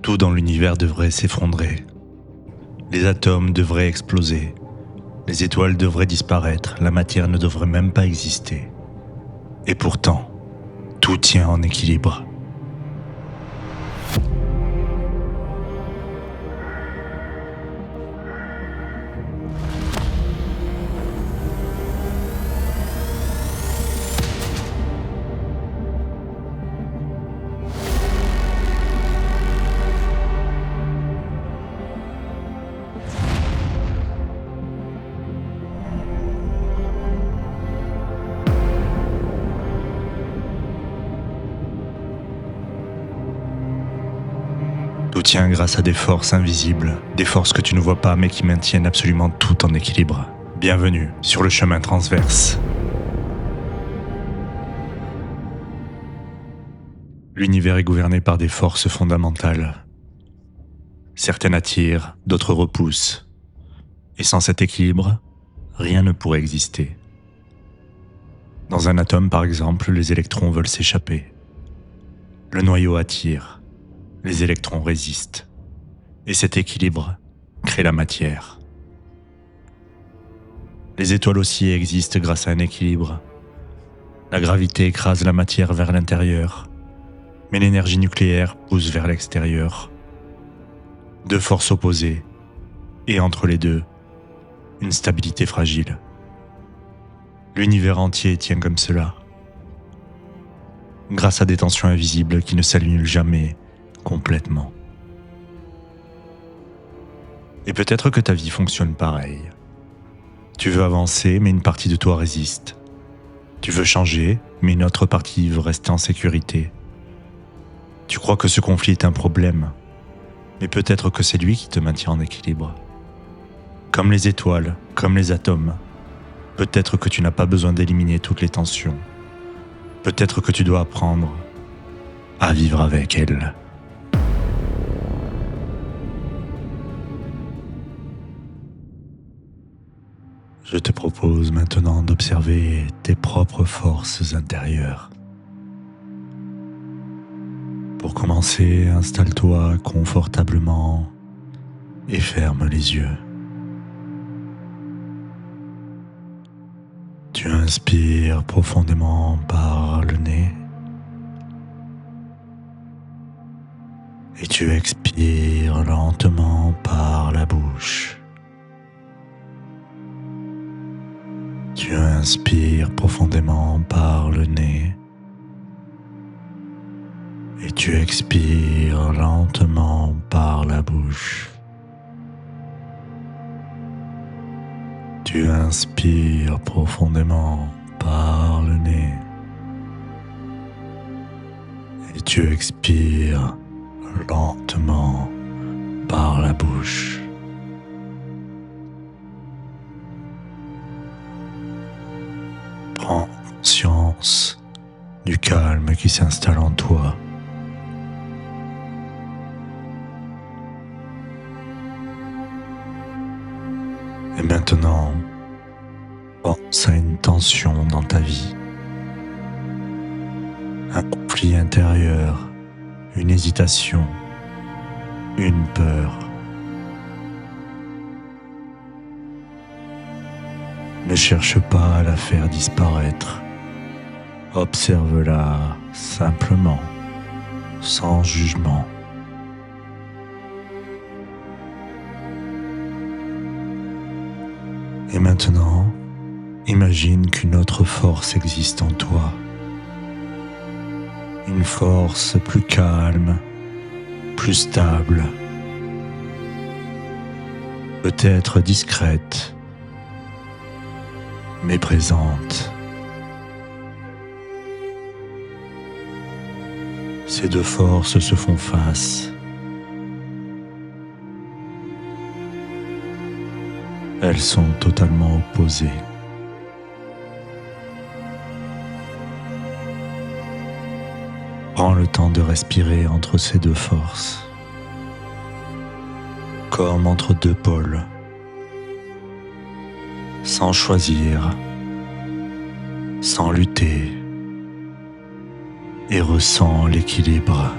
Tout dans l'univers devrait s'effondrer. Les atomes devraient exploser. Les étoiles devraient disparaître. La matière ne devrait même pas exister. Et pourtant, tout tient en équilibre. Tout tient grâce à des forces invisibles, des forces que tu ne vois pas mais qui maintiennent absolument tout en équilibre. Bienvenue sur le chemin transverse. L'univers est gouverné par des forces fondamentales. Certaines attirent, d'autres repoussent. Et sans cet équilibre, rien ne pourrait exister. Dans un atome, par exemple, les électrons veulent s'échapper. Le noyau attire, les électrons résistent. Et cet équilibre crée la matière. Les étoiles aussi existent grâce à un équilibre. La gravité écrase la matière vers l'intérieur, mais l'énergie nucléaire pousse vers l'extérieur. Deux forces opposées, et entre les deux, une stabilité fragile. L'univers entier tient comme cela, grâce à des tensions invisibles qui ne s'annulent jamais complètement. Et peut-être que ta vie fonctionne pareil. Tu veux avancer, mais une partie de toi résiste. Tu veux changer, mais une autre partie veut rester en sécurité. Tu crois que ce conflit est un problème, mais peut-être que c'est lui qui te maintient en équilibre. Comme les étoiles, comme les atomes, peut-être que tu n'as pas besoin d'éliminer toutes les tensions. Peut-être que tu dois apprendre à vivre avec elles. Je te propose maintenant d'observer tes propres forces intérieures. Pour commencer, installe-toi confortablement et ferme les yeux. Tu inspires profondément par le nez et tu expires lentement par la bouche. Tu inspires profondément par le nez et tu expires lentement par la bouche. Tu inspires profondément par le nez et tu expires lentement par la bouche. Prends conscience du calme qui s'installe en toi. Et maintenant, pense à une tension dans ta vie, un conflit intérieur, une hésitation, une peur. Ne cherche pas à la faire disparaître. Observe-la simplement, sans jugement. Et maintenant, imagine qu'une autre force existe en toi. Une force plus calme, plus stable, peut-être discrète, mais présente. Ces deux forces se font face. Elles sont totalement opposées. Prends le temps de respirer entre ces deux forces, comme entre deux pôles, sans choisir, sans lutter, et ressens l'équilibre.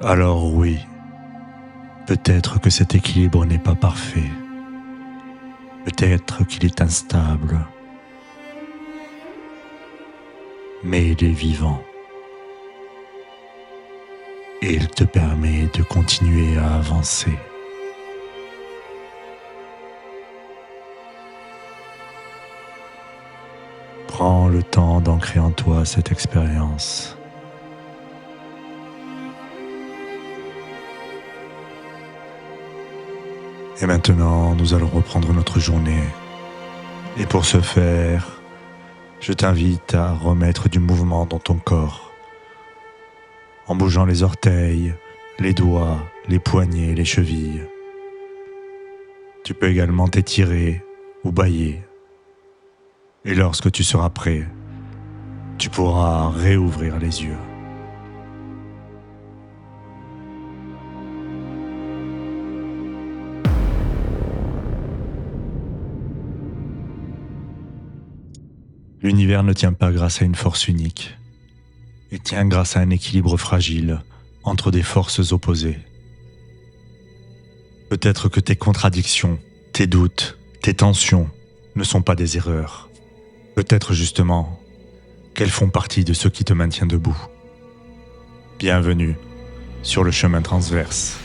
Alors oui, peut-être que cet équilibre n'est pas parfait. Peut-être qu'il est instable. Mais il est vivant. Et il te permet de continuer à avancer. Prends le temps d'ancrer en toi cette expérience. Et maintenant, nous allons reprendre notre journée. Et pour ce faire, je t'invite à remettre du mouvement dans ton corps, en bougeant les orteils, les doigts, les poignets, les chevilles. Tu peux également t'étirer ou bâiller. Et lorsque tu seras prêt, tu pourras réouvrir les yeux. L'univers ne tient pas grâce à une force unique. Il tient grâce à un équilibre fragile entre des forces opposées. Peut-être que tes contradictions, tes doutes, tes tensions ne sont pas des erreurs. Peut-être justement qu'elles font partie de ce qui te maintient debout. Bienvenue sur le chemin transverse.